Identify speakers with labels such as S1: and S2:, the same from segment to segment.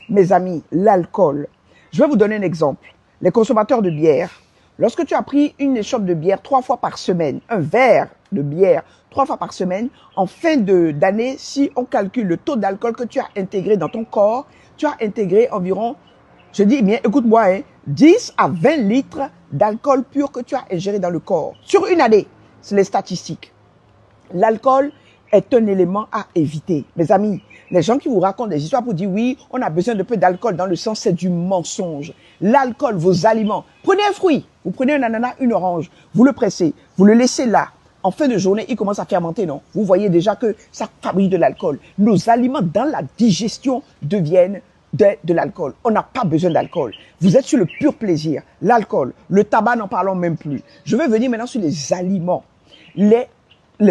S1: Mes amis, l'alcool. Je vais vous donner un exemple. Les consommateurs de bière. Lorsque tu as pris une échoppe de bière 3 fois par semaine, un verre de bière 3 fois par semaine, en fin d'année, si on calcule le taux d'alcool que tu as intégré dans ton corps, tu as intégré environ, je dis bien, écoute-moi, 10 à 20 litres d'alcool pur que tu as ingéré dans le corps. Sur une année, c'est les statistiques. L'alcool est un élément à éviter. Mes amis, les gens qui vous racontent des histoires pour dire oui, on a besoin de peu d'alcool dans le sang, c'est du mensonge. L'alcool, vos aliments, prenez un fruit, vous prenez un ananas, une orange, vous le pressez, vous le laissez là. En fin de journée, il commence à fermenter, non? Vous voyez déjà que ça fabrique de l'alcool. Nos aliments dans la digestion deviennent de l'alcool. On n'a pas besoin d'alcool. Vous êtes sur le pur plaisir. L'alcool, le tabac, n'en parlons même plus. Je vais venir maintenant sur les aliments. Les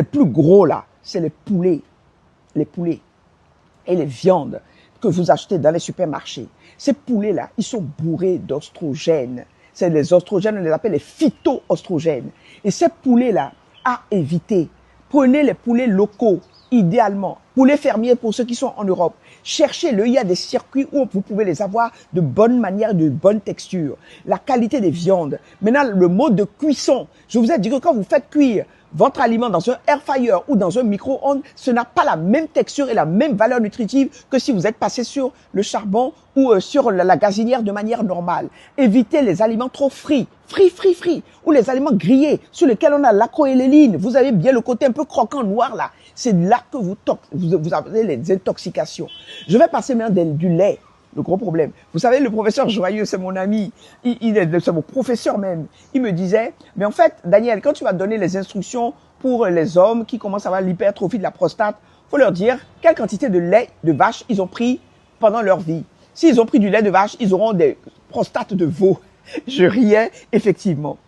S1: plus gros là, c'est les poulets et les viandes que vous achetez dans les supermarchés. Ces poulets-là, ils sont bourrés d'oestrogènes. C'est les oestrogènes, on les appelle les phytooestrogènes. Et ces poulets-là, à éviter. Prenez les poulets locaux, idéalement. Poulets fermiers pour ceux qui sont en Europe. Cherchez-le, il y a des circuits où vous pouvez les avoir de bonne manière, de bonne texture. La qualité des viandes. Maintenant, le mode de cuisson. Je vous ai dit que quand vous faites cuire votre aliment dans un air fryer ou dans un micro-ondes, ce n'a pas la même texture et la même valeur nutritive que si vous êtes passé sur le charbon ou sur la gazinière de manière normale. Évitez les aliments trop frits, ou les aliments grillés sur lesquels on a l'acroéléline. Vous avez bien le côté un peu croquant noir là. C'est là que vous avez les intoxications. Je vais passer maintenant du lait. Le gros problème. Vous savez, le professeur Joyeux, c'est mon ami. C'est mon professeur même. Il me disait, mais en fait, Daniel, quand tu vas donner les instructions pour les hommes qui commencent à avoir l'hypertrophie de la prostate, faut leur dire quelle quantité de lait de vache ils ont pris pendant leur vie. S'ils ont pris du lait de vache, ils auront des prostates de veau. Je riais, effectivement.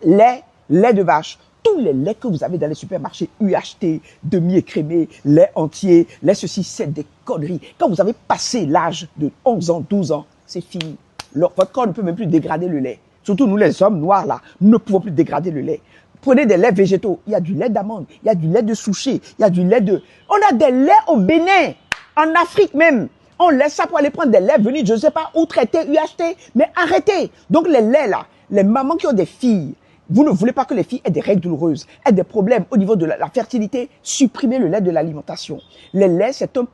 S1: Lait de vache. Tous les laits que vous avez dans les supermarchés, UHT, demi-écrémé, lait entier, lait ceci, c'est des conneries. Quand vous avez passé l'âge de 11 ans, 12 ans, c'est fini. Votre corps ne peut même plus dégrader le lait. Surtout nous les hommes noirs là, nous ne pouvons plus dégrader le lait. Prenez des laits végétaux. Il y a du lait d'amande, il y a du lait de souchet, il y a du lait de... On a des laits au Bénin, en Afrique même. On laisse ça pour aller prendre des laits venus, je ne sais pas où traiter, UHT, mais arrêtez. Donc les laits là, les mamans qui ont des filles, vous ne voulez pas que les filles aient des règles douloureuses, aient des problèmes au niveau de la fertilité, supprimez le lait de l'alimentation. Le lait, c'est un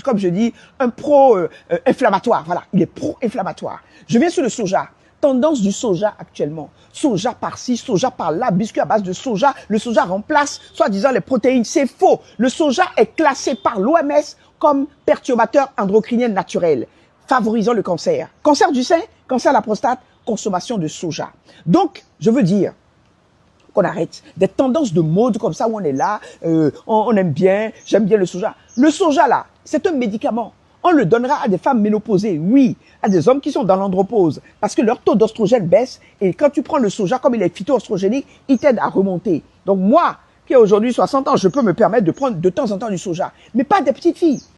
S1: comme je dis, un pro-inflammatoire. Voilà, il est pro-inflammatoire. Je viens sur le soja. Tendance du soja actuellement. Soja par-ci, soja par-là, biscuit à base de soja. Le soja remplace, soi-disant, les protéines. C'est faux. Le soja est classé par l'OMS comme perturbateur endocrinien naturel, favorisant le cancer. Cancer du sein, cancer de la prostate, consommation de soja. Donc, je veux dire qu'on arrête des tendances de mode comme ça où on est là, on aime bien, j'aime bien le soja. Le soja là, c'est un médicament. On le donnera à des femmes ménopausées, oui, à des hommes qui sont dans l'andropause, parce que leur taux d'oestrogène baisse et quand tu prends le soja comme il est phytoestrogénique, il t'aide à remonter. Donc moi, qui ai aujourd'hui 60 ans, je peux me permettre de prendre de temps en temps du soja, mais pas des petites filles.